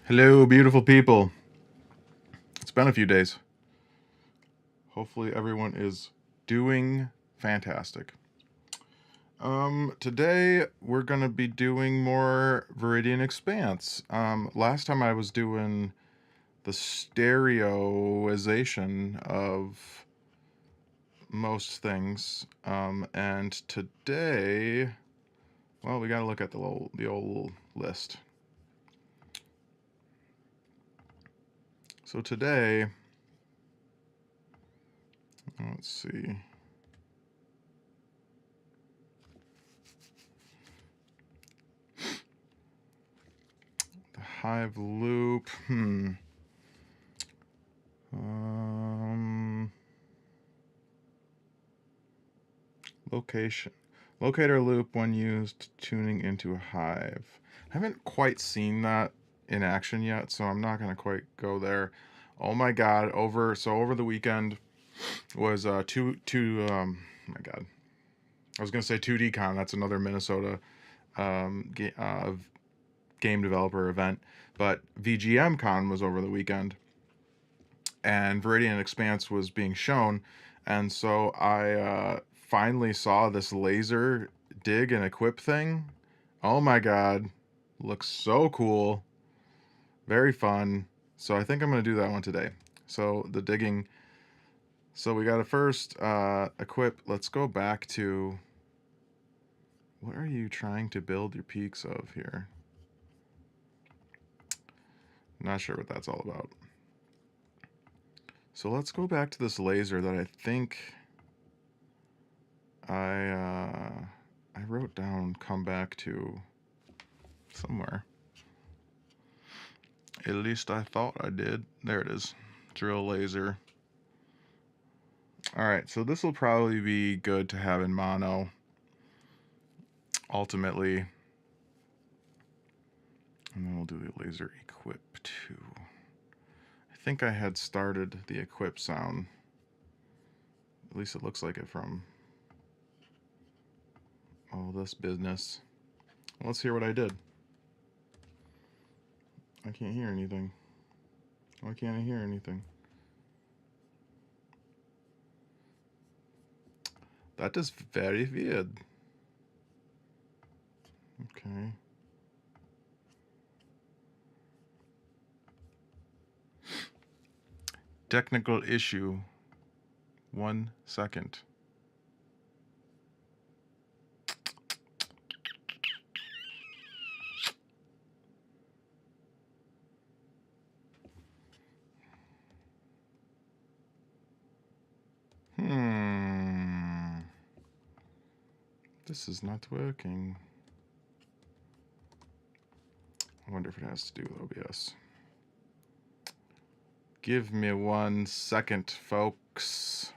Hello, beautiful people. It's been a few days. Hopefully, everyone is doing fantastic. Today we're gonna be doing more Veridian Expanse. Last time I was doing the stereoization of most things, and today, well, we gotta look at the old list. So today, let's see. The Hive loop. Location. Locator loop when used tuning into a hive. I haven't quite seen that in action yet, so I'm not gonna quite go there. Oh my god! Over the weekend was my god. I was gonna say 2D Con. That's another Minnesota game developer event, but VGM Con was over the weekend, and Veridian Expanse was being shown, and so I finally saw this laser dig and equip thing. Oh my god, looks so cool, very fun. So I think I'm gonna do that one today. So the digging. So we got to first equip. Let's go back to. What are you trying to build your peaks of here? Not sure what that's all about. So let's go back to this laser that I think I wrote down. Come back to somewhere. At least I thought I did. There it is. Drill laser. Alright, so this will probably be good to have in mono. Ultimately. And then we'll do the laser equip too. I think I had started the equip sound. At least it looks like it from all this business. Let's hear what I did. I can't hear anything. Why can't I hear anything? That is very weird. Okay. Technical issue. 1 second. This is not working. I wonder if it has to do with OBS. Give me 1 second, folks.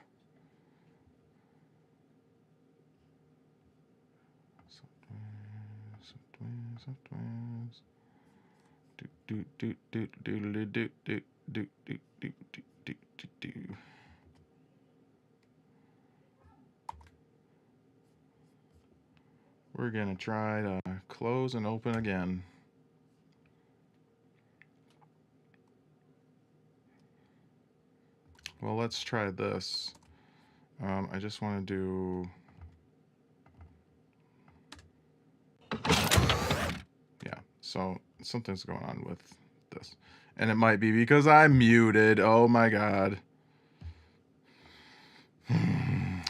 We're gonna try to close and open again. Well, let's try this. I just want to do... Yeah, so something's going on with this. And it might be because I'm muted. Oh my god.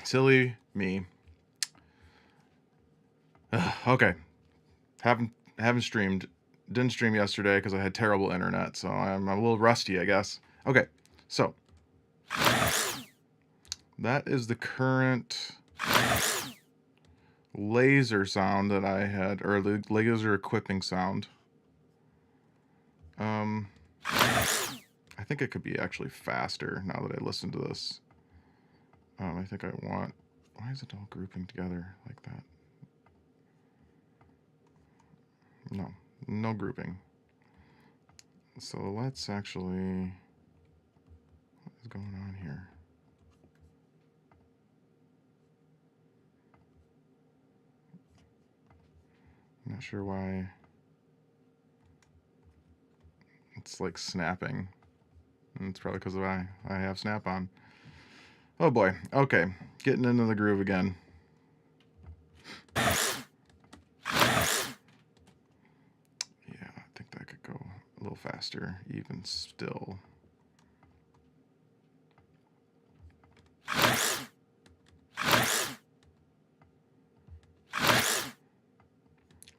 Silly me. Okay. Haven't streamed. Didn't stream yesterday because I had terrible internet, so I'm a little rusty, I guess. Okay, so that is the current laser sound that I had, or the laser equipping sound. I think it could be actually faster now that I listen to this. I think I want... Why is it all grouping together like that? No grouping. So let's actually... What is going on here? I'm not sure why It's like snapping. And it's probably because I have snap on. Oh boy. Okay. Getting into the groove again. Yeah, I think that could go a little faster, even still.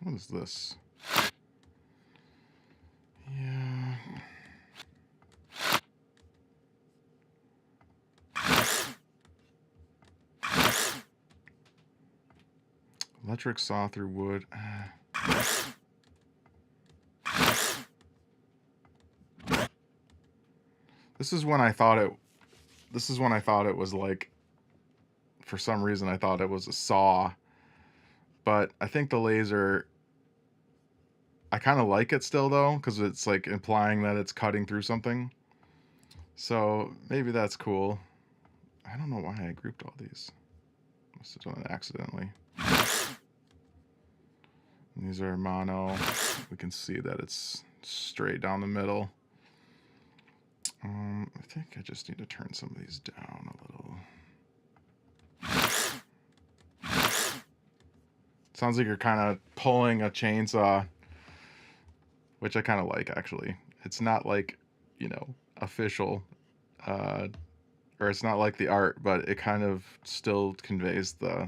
What is this? Yeah. Electric saw through wood. This is when I thought it was like, for some reason I thought it was a saw. But I think the laser, I kind of like it still though, because it's like implying that it's cutting through something. So maybe that's cool. I don't know why I grouped all these. Must have done it accidentally. And these are mono. We can see that it's straight down the middle. I think I just need to turn some of these down a little. Sounds like you're kind of pulling a chainsaw, which I kind of like, actually. It's not like, you know, official, or it's not like the art, but it kind of still conveys it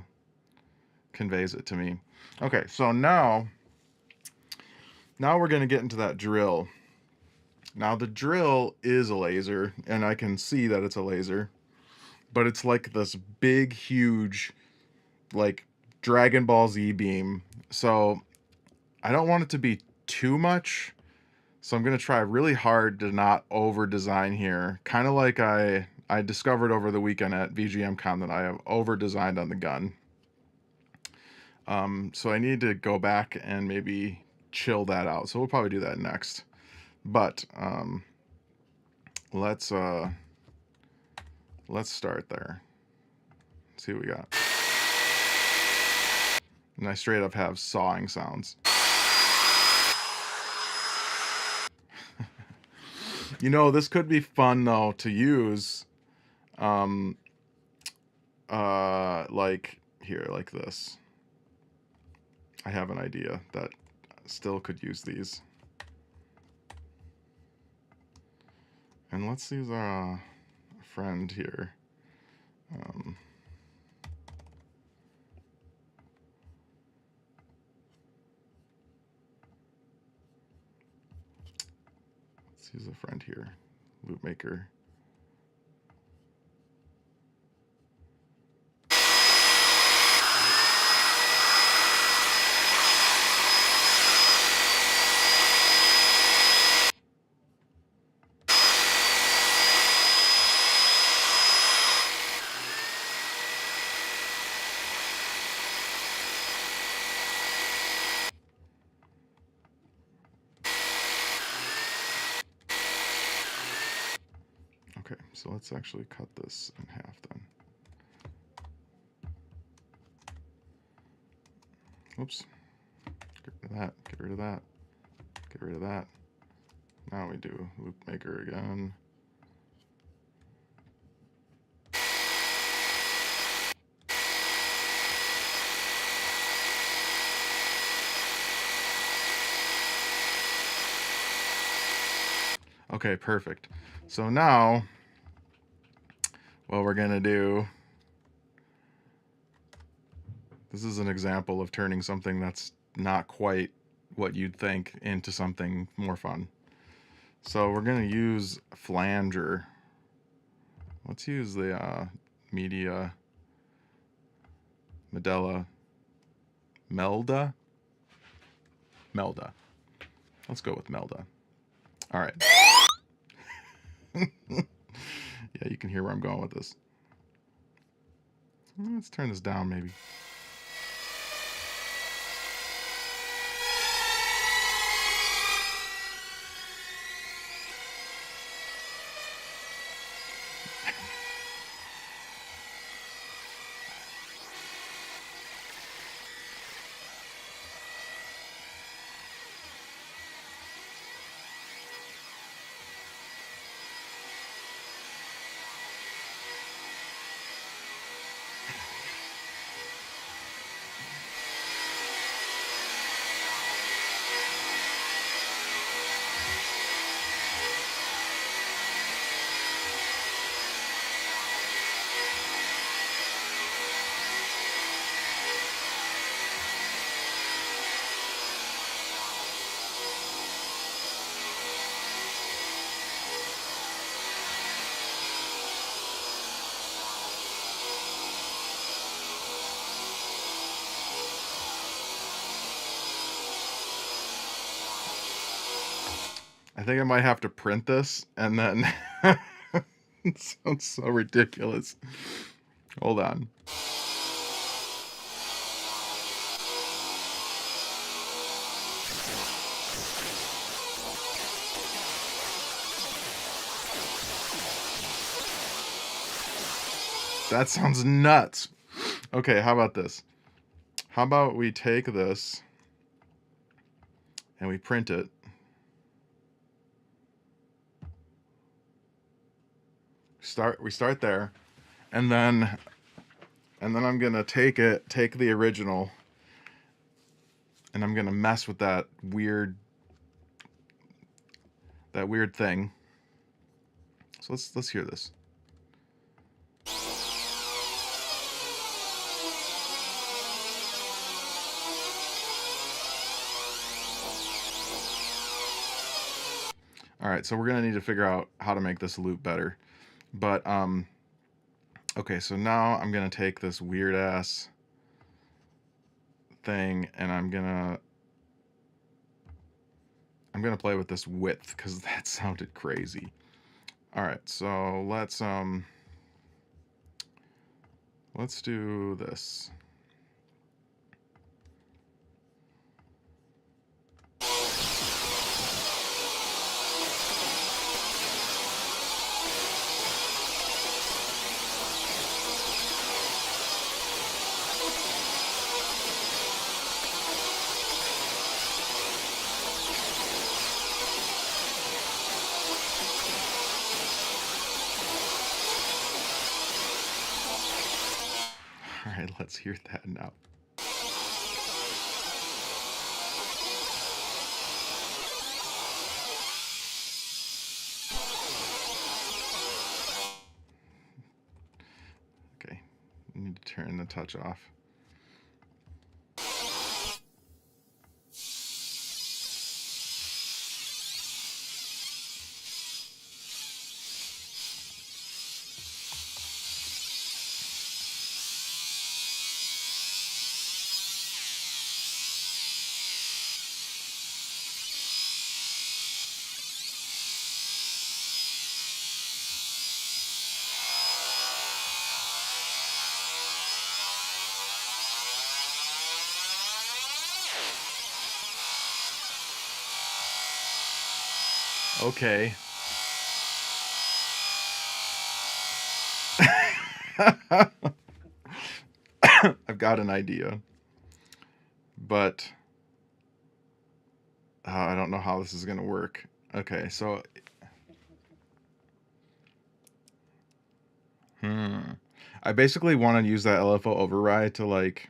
to me. Okay, so now we're going to get into that drill. Now the drill is a laser, and I can see that it's a laser, but it's like this big, huge, like Dragon Ball Z beam. So I don't want it to be too much. So I'm going to try really hard to not over design here. Kind of like I discovered over the weekend at VGMCon that I have over designed on the gun. So I need to go back and maybe chill that out. So we'll probably do that next. But let's start there. See what we got. And I straight up have sawing sounds. You know, this could be fun though to use. Like here, like this. I have an idea that still could use these. And let's use our friend here. Let's use a friend here, Loop Maker. Okay, so let's actually cut this in half then. Oops. Get rid of that, get rid of that, get rid of that. Now we do Loop Maker again. Okay, perfect. So now, what we're gonna do, this is an example of turning something that's not quite what you'd think into something more fun. So we're gonna use flanger. Let's use the Melda. Let's go with Melda. All right. Yeah, you can hear where I'm going with this. Let's turn this down maybe. I think I might have to print this and then it sounds so ridiculous. Hold on. That sounds nuts. Okay, how about this? How about we take this and we print it. We start there, and then I'm gonna take the original, and I'm gonna mess with that weird thing. So let's hear this. All right, so we're gonna need to figure out how to make this loop better. But okay, so now I'm gonna take this weird ass thing and I'm gonna play with this width because that sounded crazy. All right, so let's do this. All right, let's hear that now. Okay, need to turn the touch off. Okay. I've got an idea, but I don't know how this is going to work. Okay, so I basically want to use that LFO override to like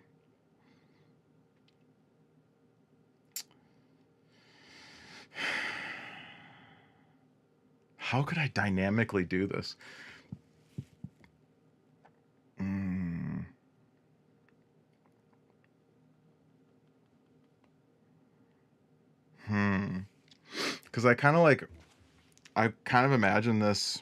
how could I dynamically do this? Because I kind of imagine this.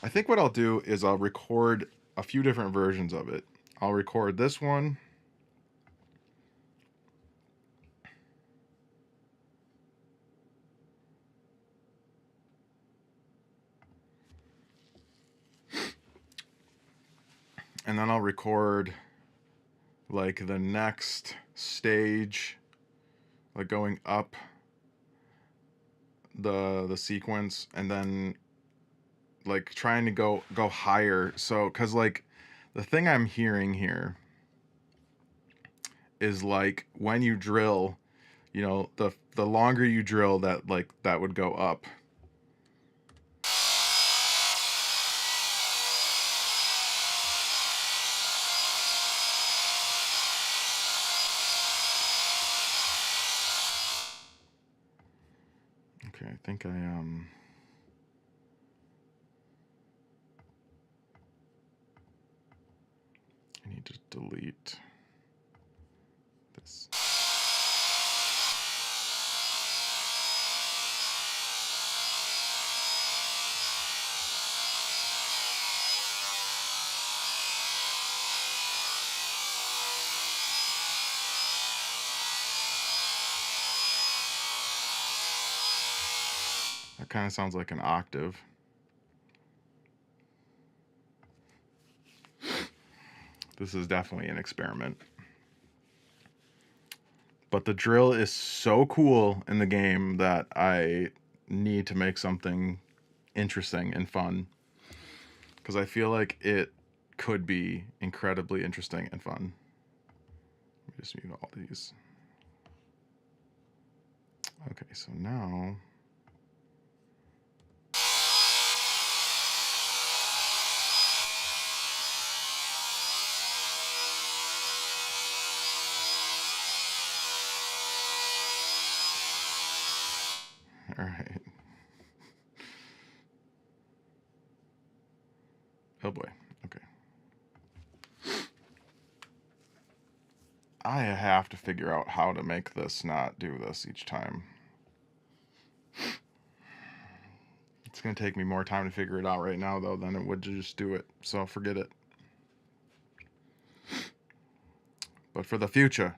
I think what I'll do is I'll record a few different versions of it. I'll record this one. And then I'll record like the next stage, like going up the sequence, and then like trying to go higher. So cuz like the thing I'm hearing here is like when you drill, you know, the longer you drill, that like that would go up. Okay, I think I need to delete this. That kind of sounds like an octave. This is definitely an experiment. But the drill is so cool in the game that I need to make something interesting and fun. Because I feel like it could be incredibly interesting and fun. Let me just mute all these. Okay, so now... All right. Oh boy. Okay. I have to figure out how to make this not do this each time. It's going to take me more time to figure it out right now, though, than it would to just do it. So forget it. But for the future...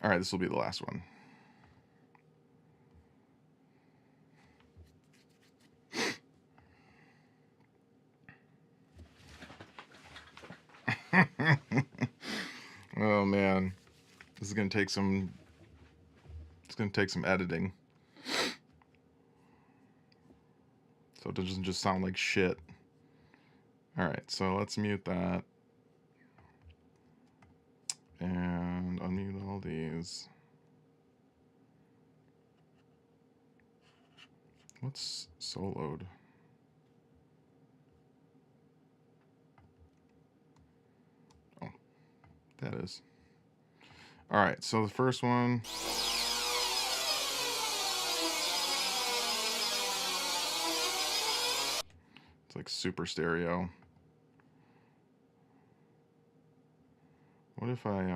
All right, this will be the last one. Oh man, this is gonna take some. It's gonna take some editing, so it doesn't just sound like shit. All right, so let's mute that and unmute all these. What's soloed? Oh, that is. All right, so the first one. It's like super stereo. What if I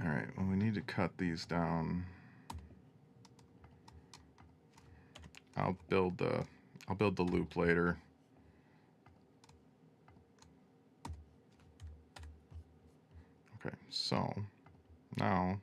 all right, well, we need to cut these down. I'll build the loop later. Okay, so now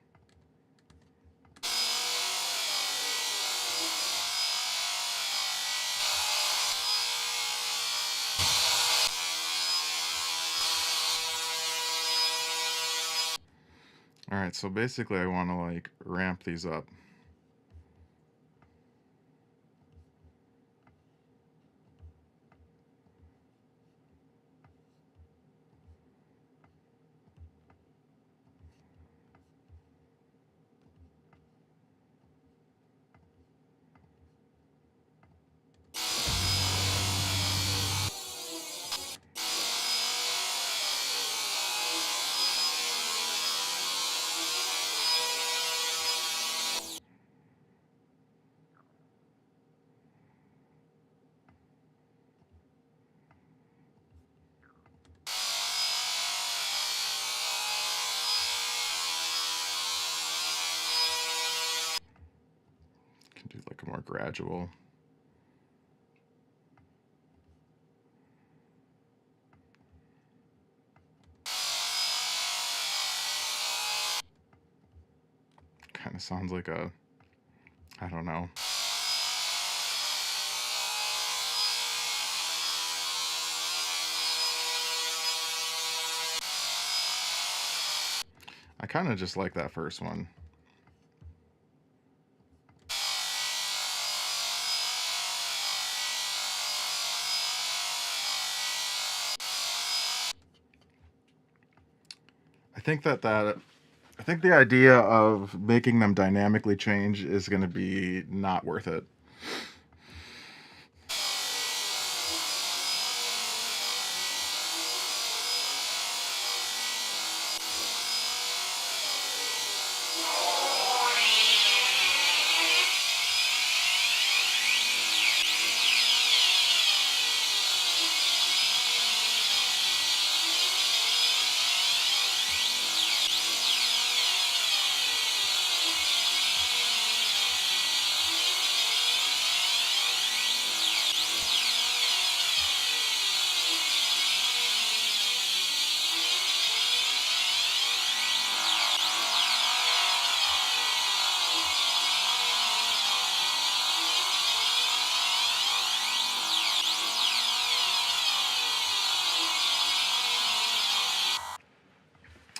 all right, so basically I want to like ramp these up. Can do like a more gradual. Kind of sounds like a, I don't know. I kind of just like that first one. I think the idea of making them dynamically change is going to be not worth it.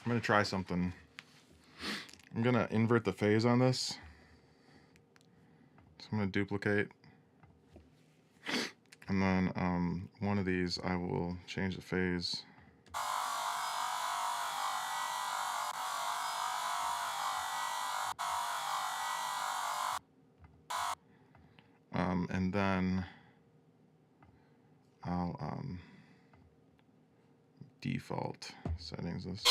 I'm going to try something. I'm going to invert the phase on this. So I'm going to duplicate. And then one of these, I will change the phase. And then I'll default settings this.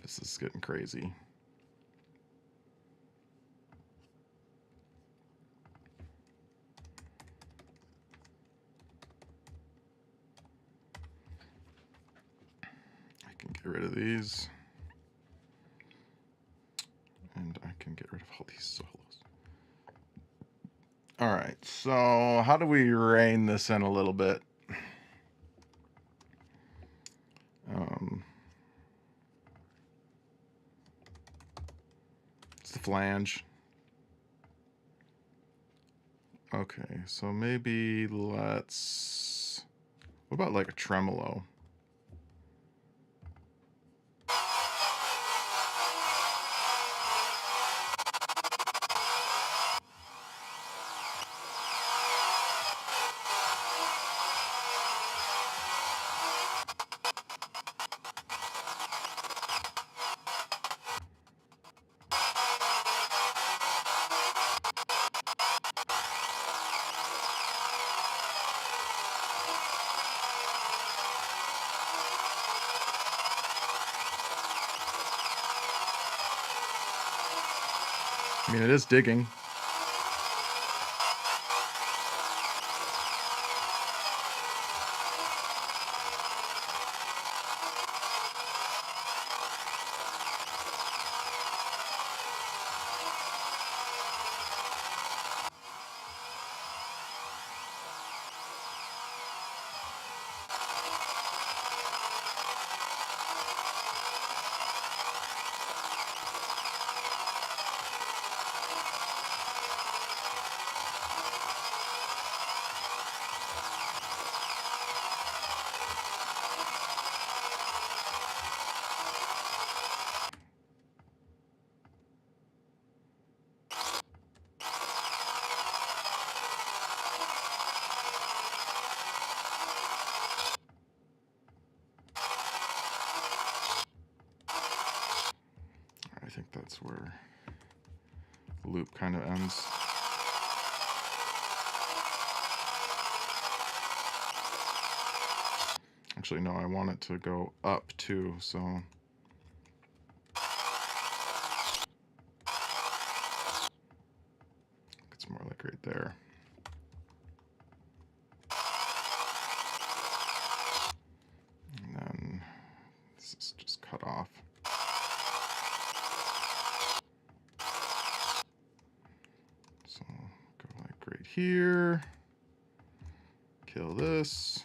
This is getting crazy. I can get rid of these. And I can get rid of all these solos. All right, so how do we rein this in a little bit? It's the flange. Okay, so maybe let's... What about like a tremolo? I mean, it is digging. I think that's where the loop kind of ends. actually, no, I want it to go up too, so it's more like right there. And then this is just cut off. So go like right here. Kill this.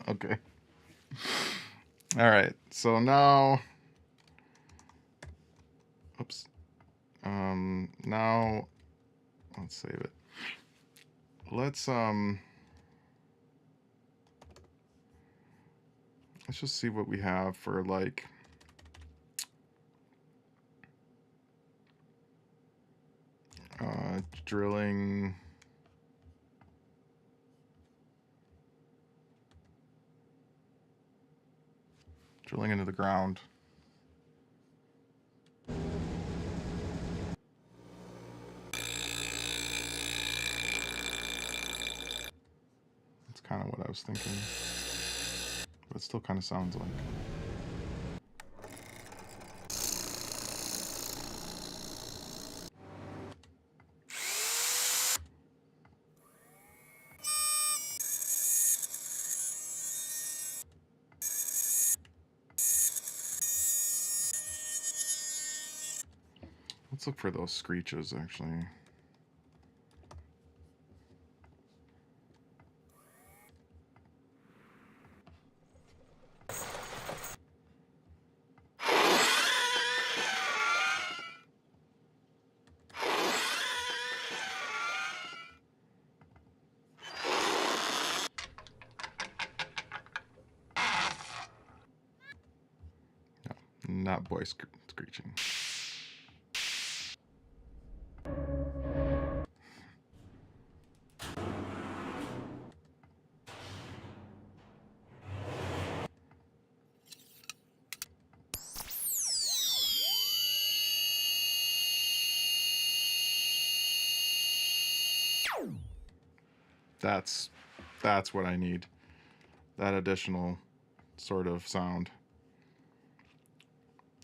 Okay. All right. So now, oops. Now let's save it. Let's just see what we have for like drilling. Drilling into the ground. That's kind of what I was thinking. But it still kind of sounds like. Let's look for those screeches, actually. No, not boy screeching. That's what I need. That additional sort of sound.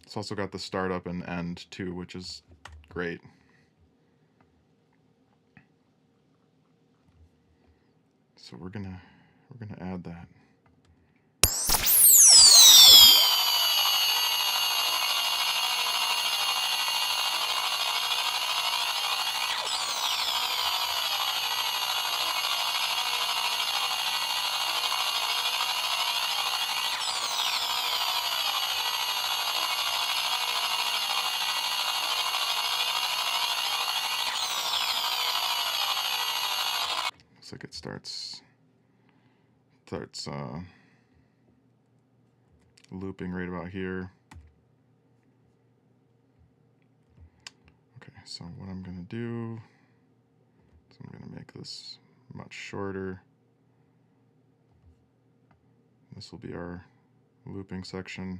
It's also got the startup and end too, which is great. So we're gonna add that. Looks like it starts looping right about here. Okay, so what I'm gonna do is I'm gonna make this much shorter. This will be our looping section.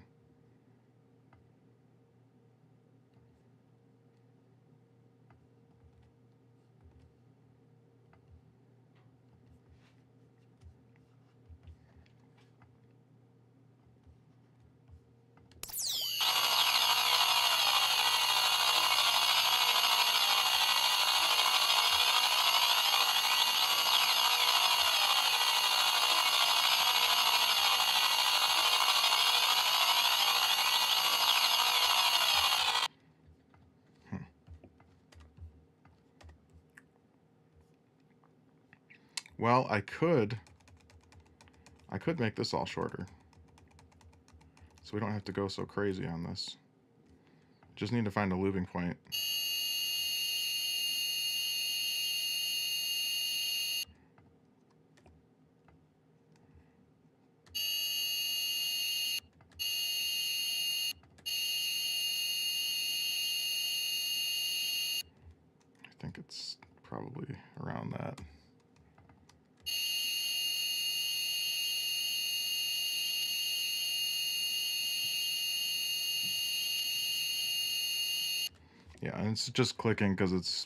Well, I could make this all shorter. So we don't have to go so crazy on this. Just need to find a looping point. think it's probably around that. Yeah, and it's just clicking because it's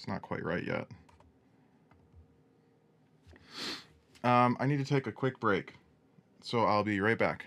not quite right yet. I need to take a quick break, so I'll be right back.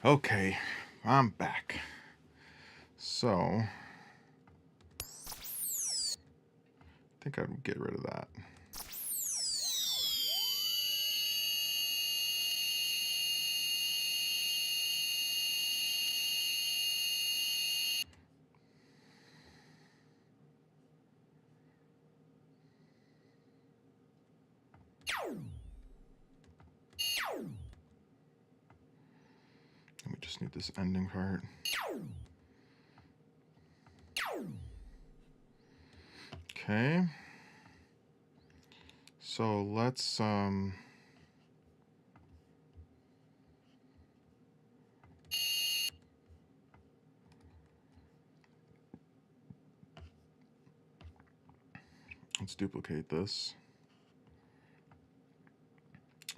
Okay, I'm back. So, I think I'd get rid of that. And we just need this ending part. Okay. So let's duplicate this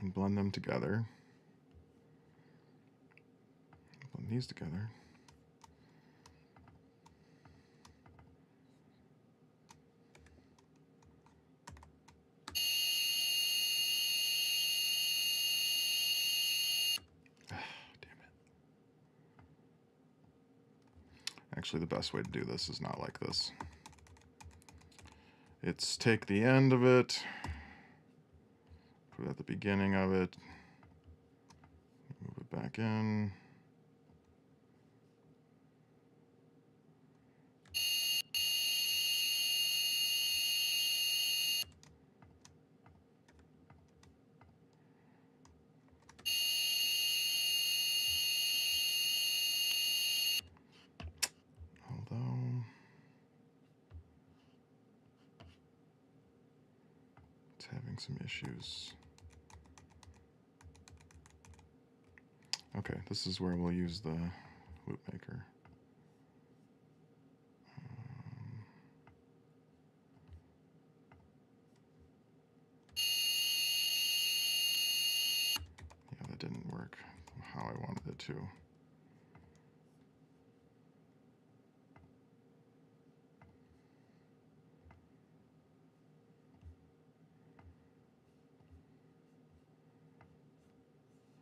and blend them together. Blend these together. Actually, the best way to do this is not like this. It's take the end of it, put it at the beginning of it, move it back in. Although it's having some issues. Okay, this is where we'll use the WIP maker. Yeah, that didn't work how I wanted it to.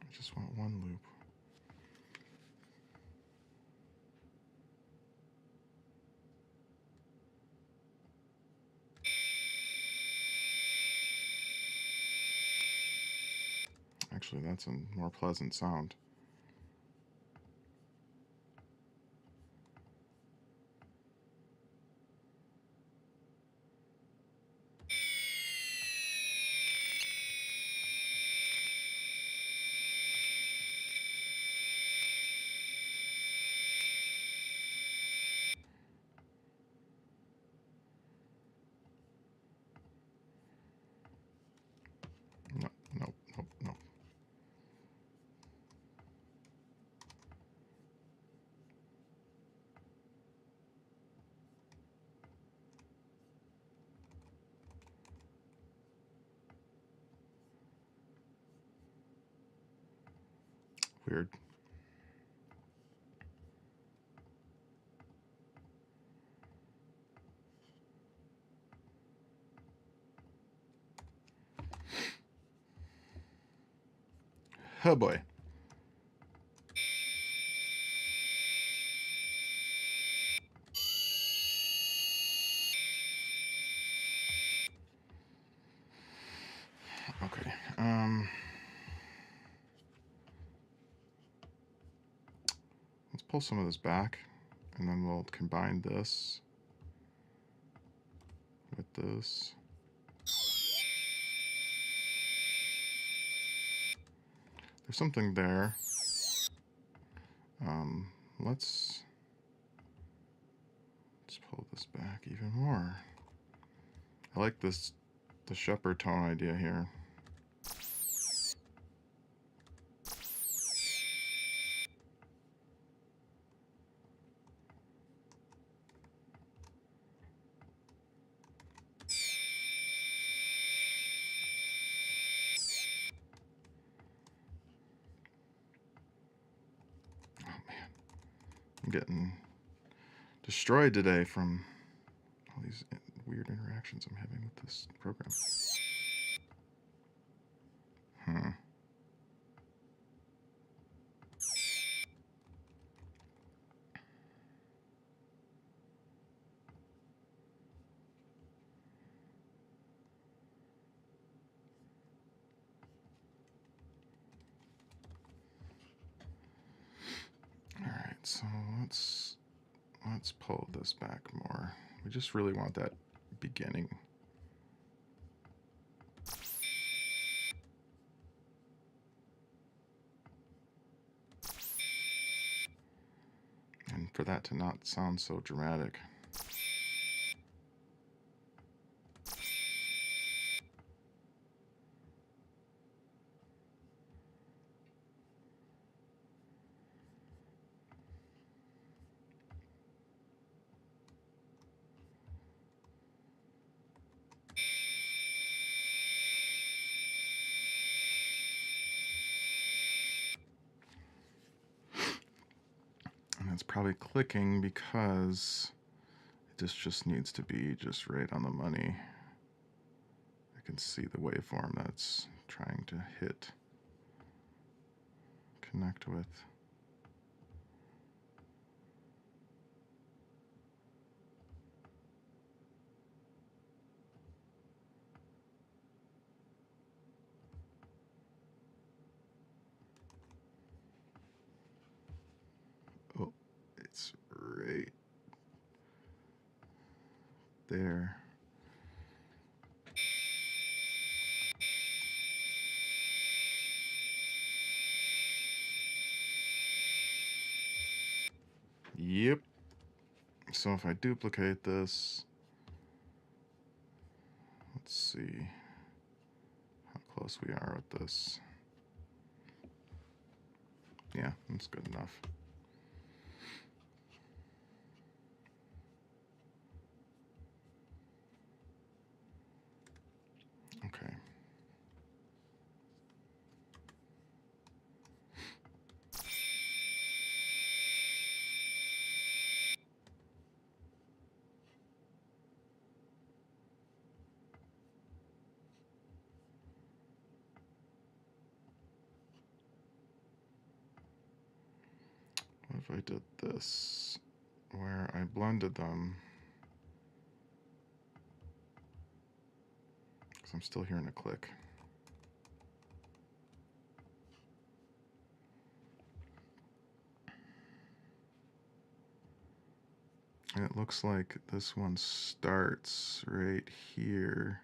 I just want one loop. Actually, that's a more pleasant sound. Nope, nope, nope, nope. Weird. Oh boy. Okay. Let's pull some of this back, and then we'll combine this with this. There's something there. Let's pull this back even more. I like the shepherd tone idea here. Oh man, I'm getting destroyed today from all these weird interactions I'm having with this program. All right, so let's pull this back more. We just really want that beginning. And for that to not sound so dramatic. And it's probably clicking because this just needs to be just right on the money. I can see the waveform that's trying to connect with. there. Yep. So if I duplicate this, let's see how close we are with this. Yeah, that's good enough. Okay. What if I did this, where I blended them? Because I'm still hearing a click. And it looks like this one starts right here.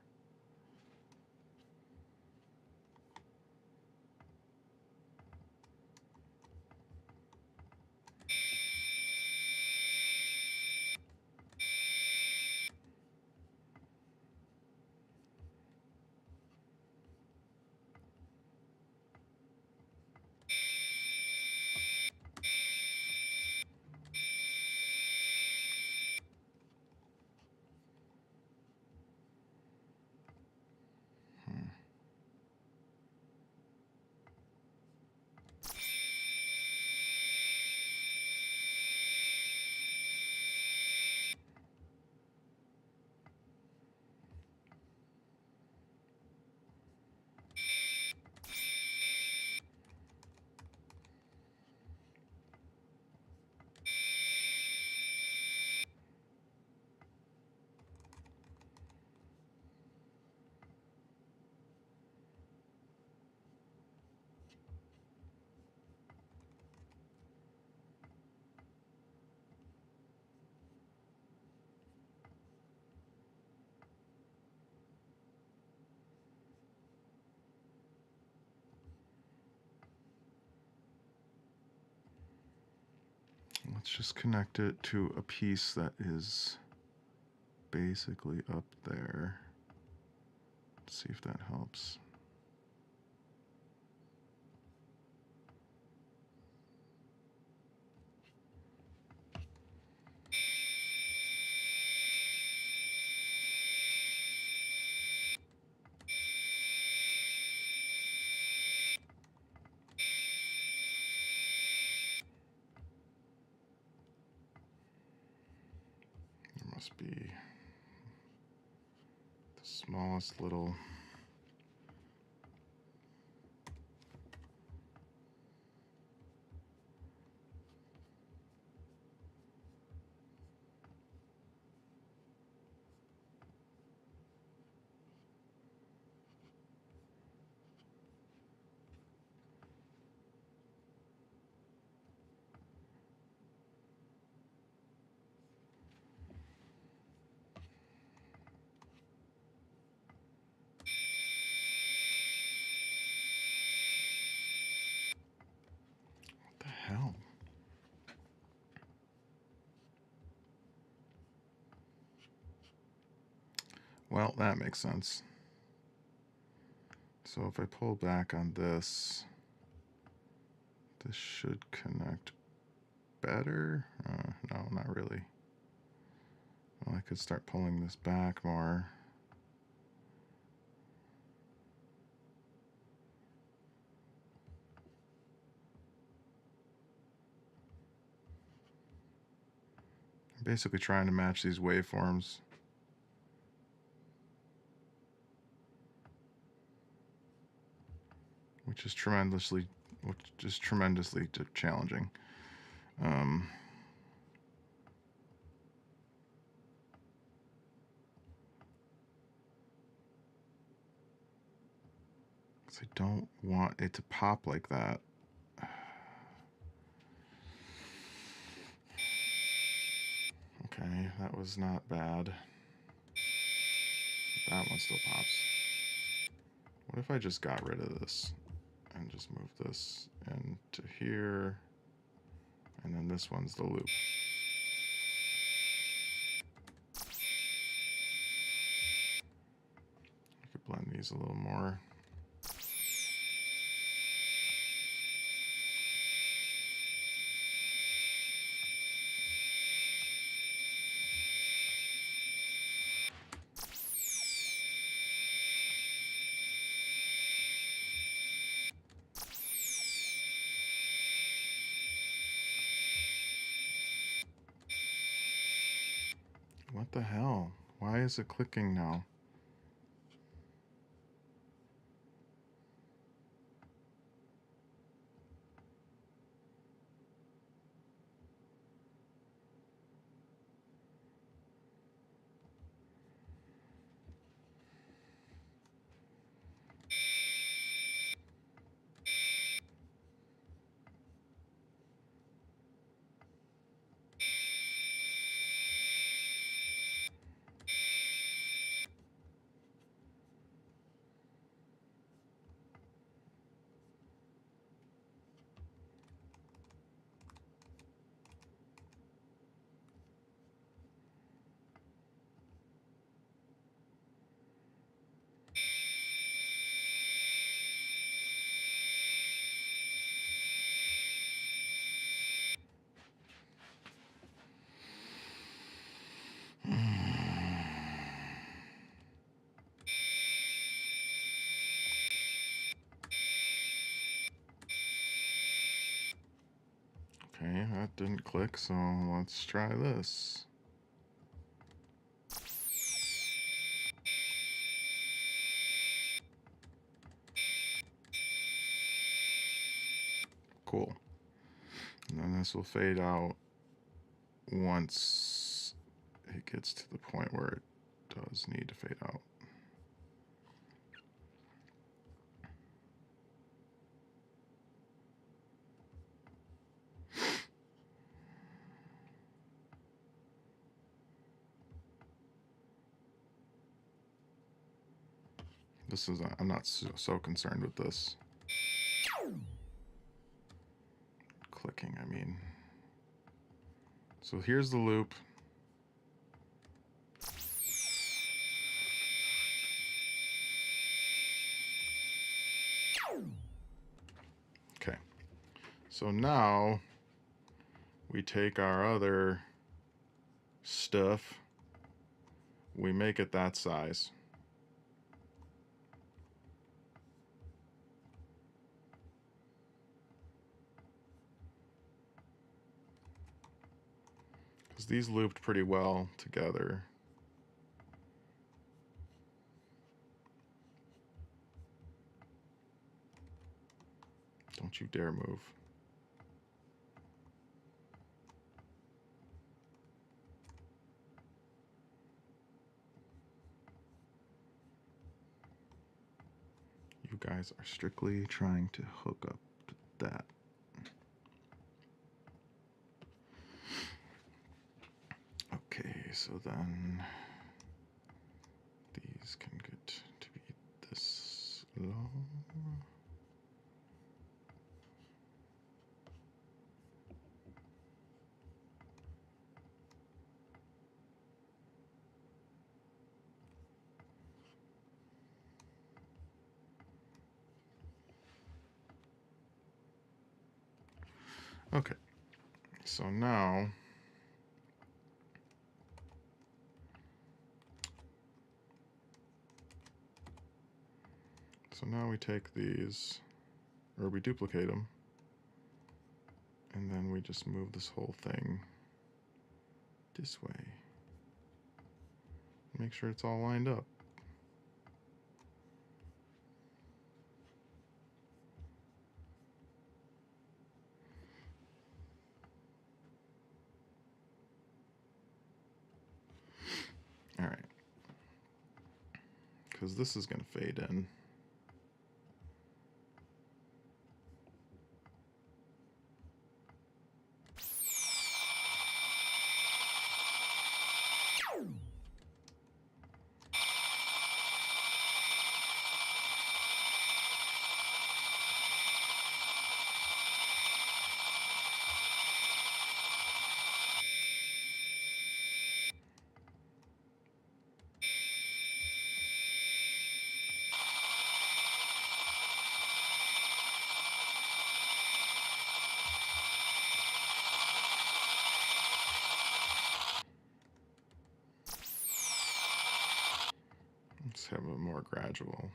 Let's just connect it to a piece that is basically up there. Let's see if that helps. There must be the smallest little hell. Well, that makes sense. So if I pull back on this, this should connect better. No, not really. Well, I could start pulling this back more. I'm basically trying to match these waveforms. Which is tremendously challenging. I don't want it to pop like that. Okay, that was not bad. That one still pops. What if I just got rid of this and just move this into here, and then this one's the loop. I could blend these a little more. What the hell? Why is it clicking now? Okay, that didn't click, so let's try this. Cool. And then this will fade out once it gets to the point where it does need to fade out. This is, I'm not so concerned with this. Clicking, I mean. So here's the loop. Okay. So now we take our other stuff, we make it that size. Because these looped pretty well together. Don't you dare move. You guys are strictly trying to hook up to that. Okay, so then these can get to be this long. Okay, so now we take these, or we duplicate them, and then we just move this whole thing this way. Make sure it's all lined up. All right, because this is going to fade in. Let's have a more gradual.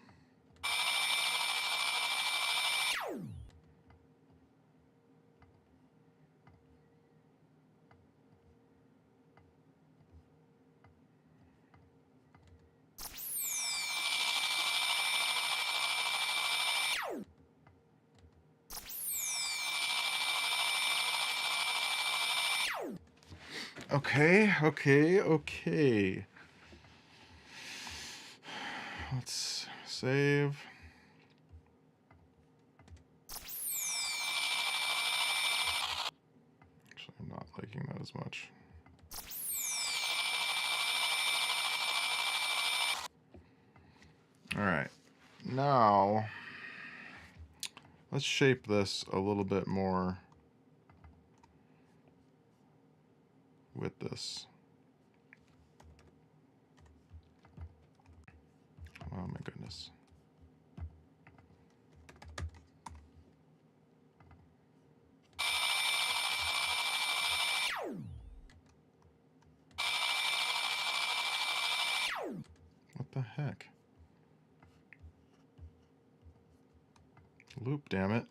Okay. Let's save. Actually, I'm not liking that as much. All right, now let's shape this a little bit more with this. Oh my goodness. What the heck? Loop, damn it.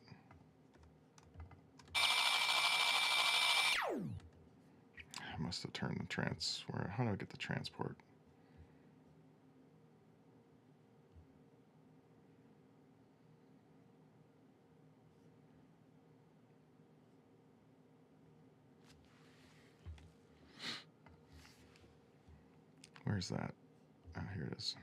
I must have turned the how do I get the transport? Where's that? Oh, here it is.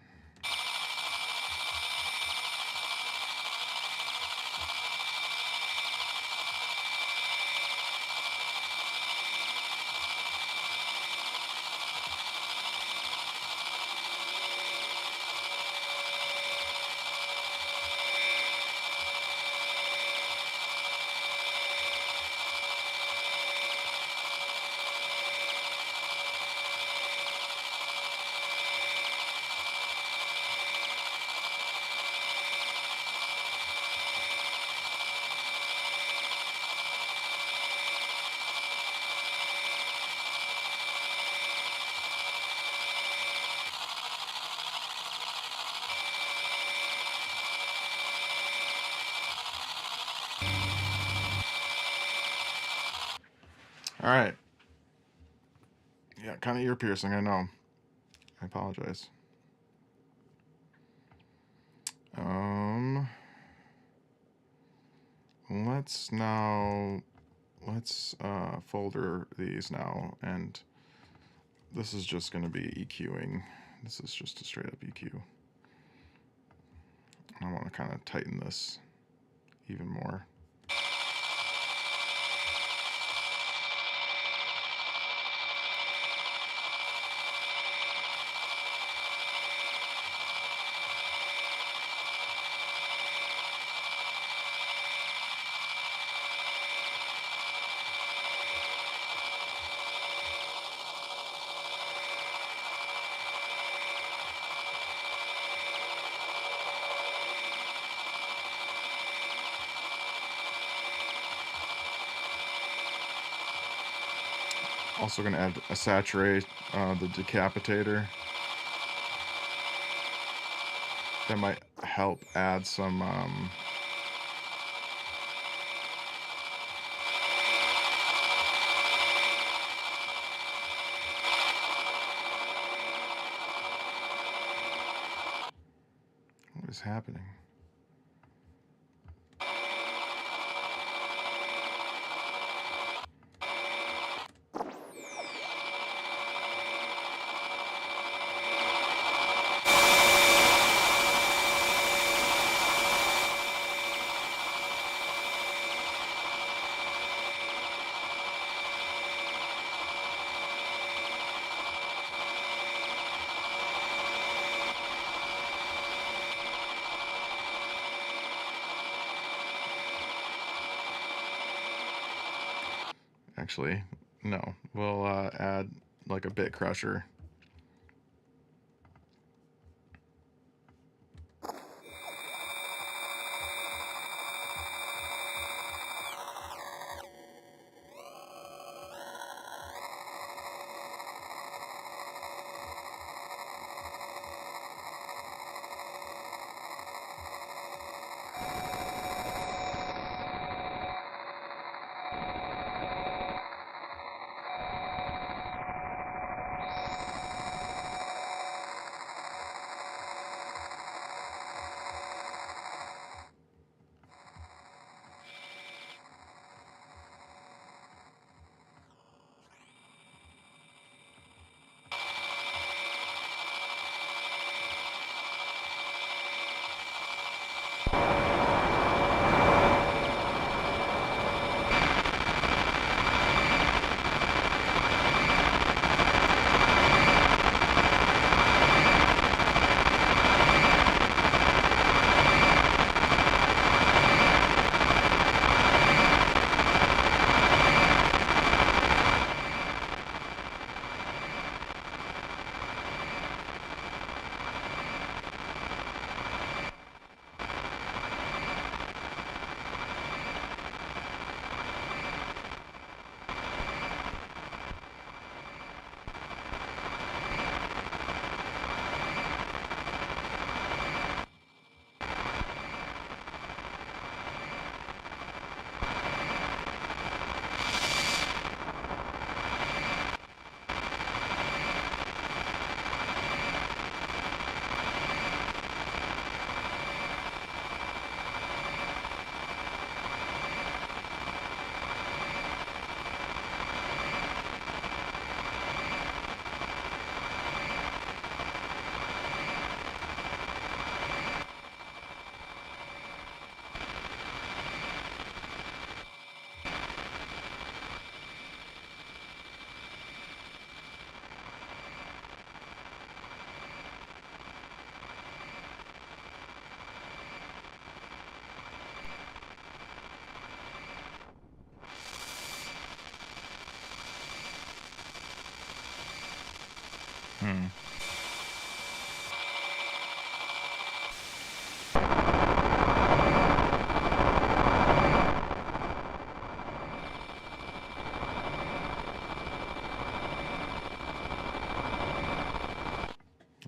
All right. Yeah, kind of ear piercing, I know. I apologize. Let's folder these now, and this is just going to be EQing. This is just a straight up EQ. I want to kind of tighten this even more. Also going to add a saturate, the decapitator. That might help add some what is happening? Actually, no. We'll add like a bit crusher.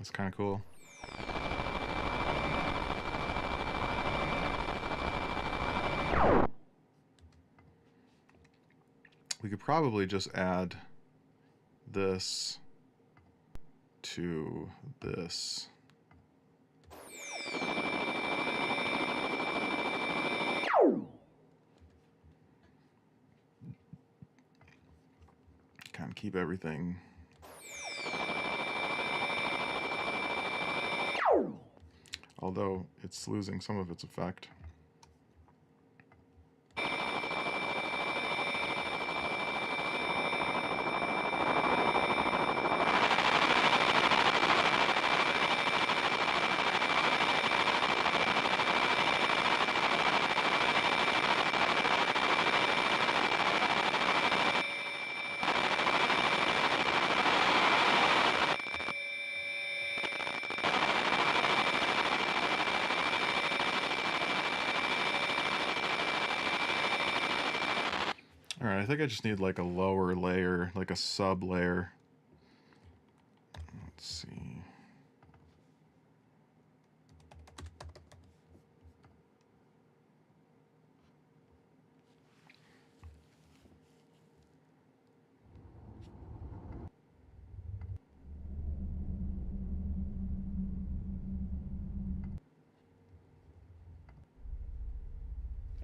It's kind of cool. We could probably just add this to this. Kind of keep everything. Although it's losing some of its effect. Alright, I think I just need like a lower layer, like a sub layer. Let's see.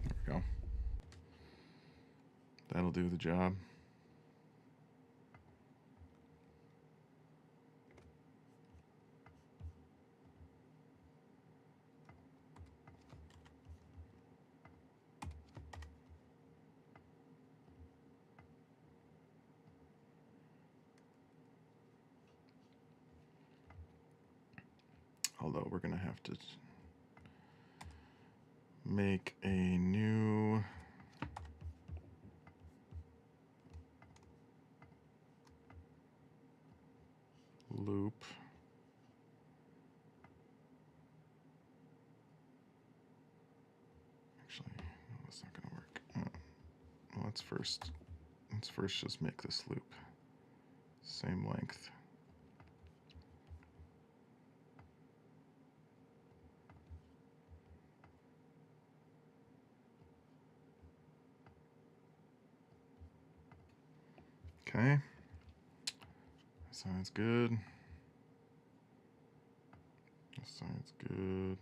There we go. That'll do the job. Although we're gonna have to make a new loop. Actually, no, that's not gonna work. Well, let's first just make this loop same length. Okay. Sounds good. That sounds good.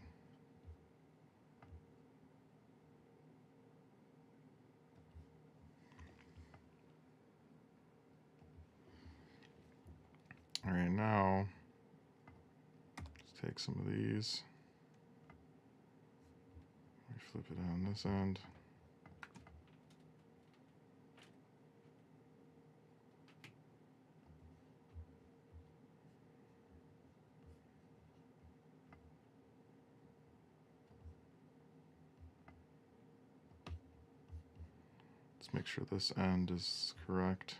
All right, now let's take some of these. We flip it on this end. Let's make sure this end is correct.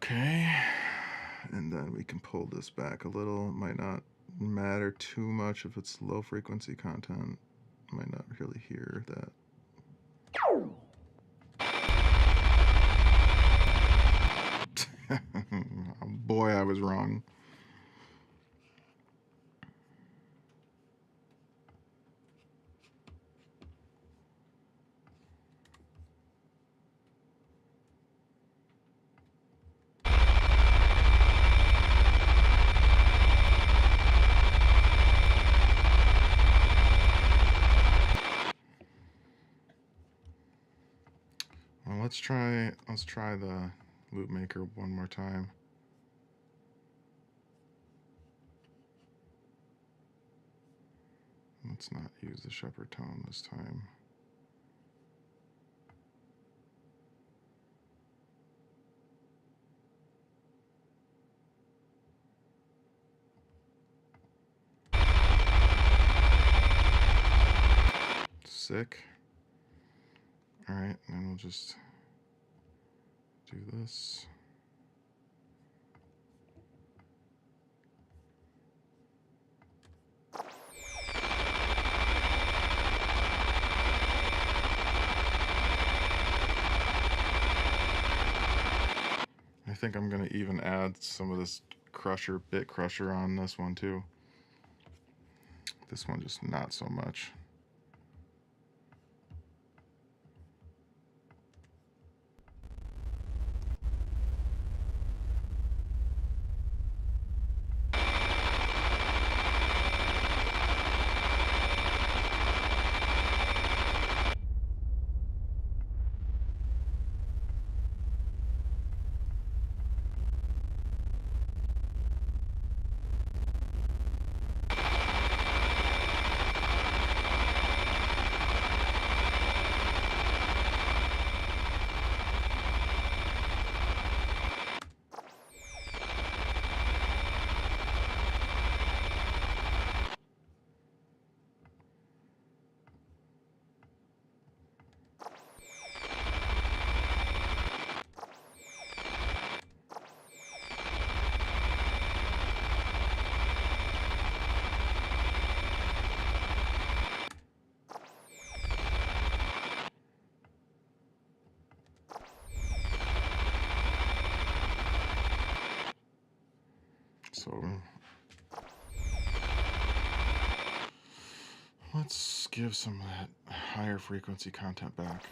Okay, and then we can pull this back a little. It might not matter too much if it's low frequency content. Might not really hear that. Oh boy, I was wrong. Well, let's try the loop maker one more time. Let's not use the shepherd tone this time. sick. All right, and we'll just do this. I think I'm going to even add some of this bit crusher on this one too. This one just not so much. So let's give some of that higher frequency content back.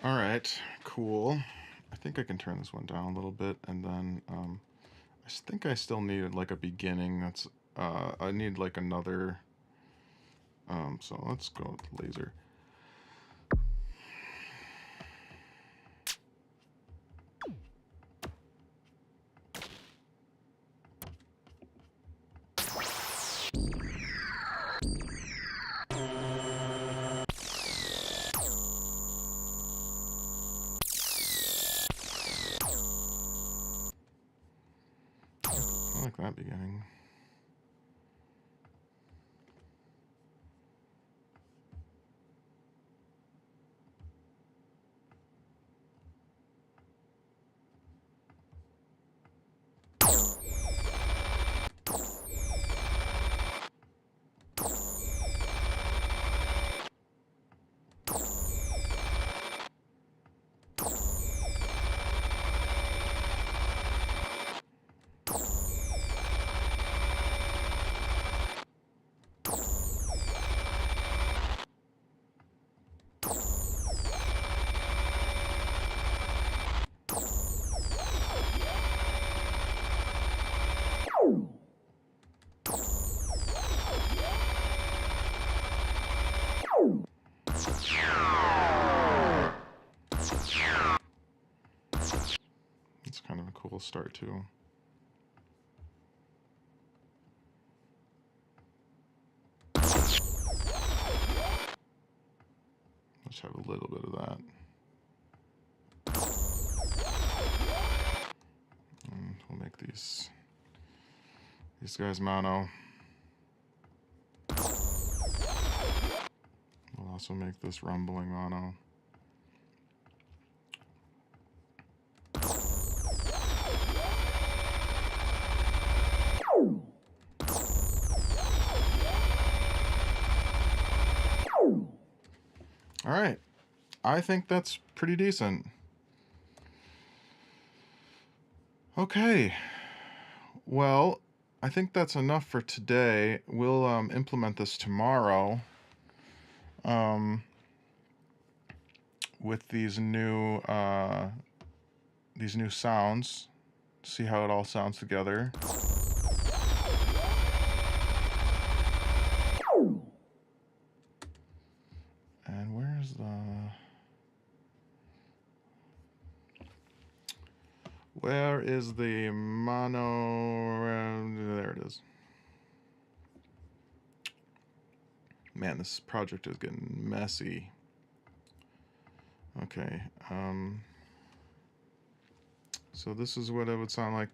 All right, cool. I think I can turn this one down a little bit, and then I think I still need like a beginning. That's I need like another. So let's go with laser. I like that beginning. It's kind of a cool start too. Let's have a little bit of that. And we'll make these guys mono. We'll also make this rumbling mono. All right, I think that's pretty decent. Okay, well, I think that's enough for today. We'll implement this tomorrow with these new sounds. See how it all sounds together. And where is the mono? There it is. Man, this project is getting messy. Okay, so this is what it would sound like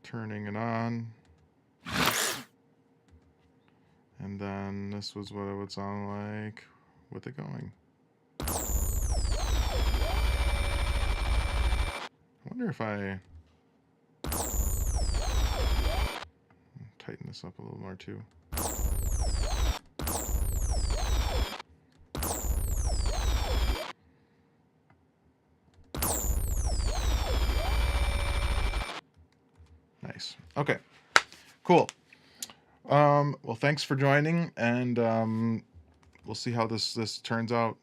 turning it on. And then this was what it would sound like with it going. I wonder if I tighten this up a little more too. Nice. Okay, cool. Well, thanks for joining, and we'll see how this turns out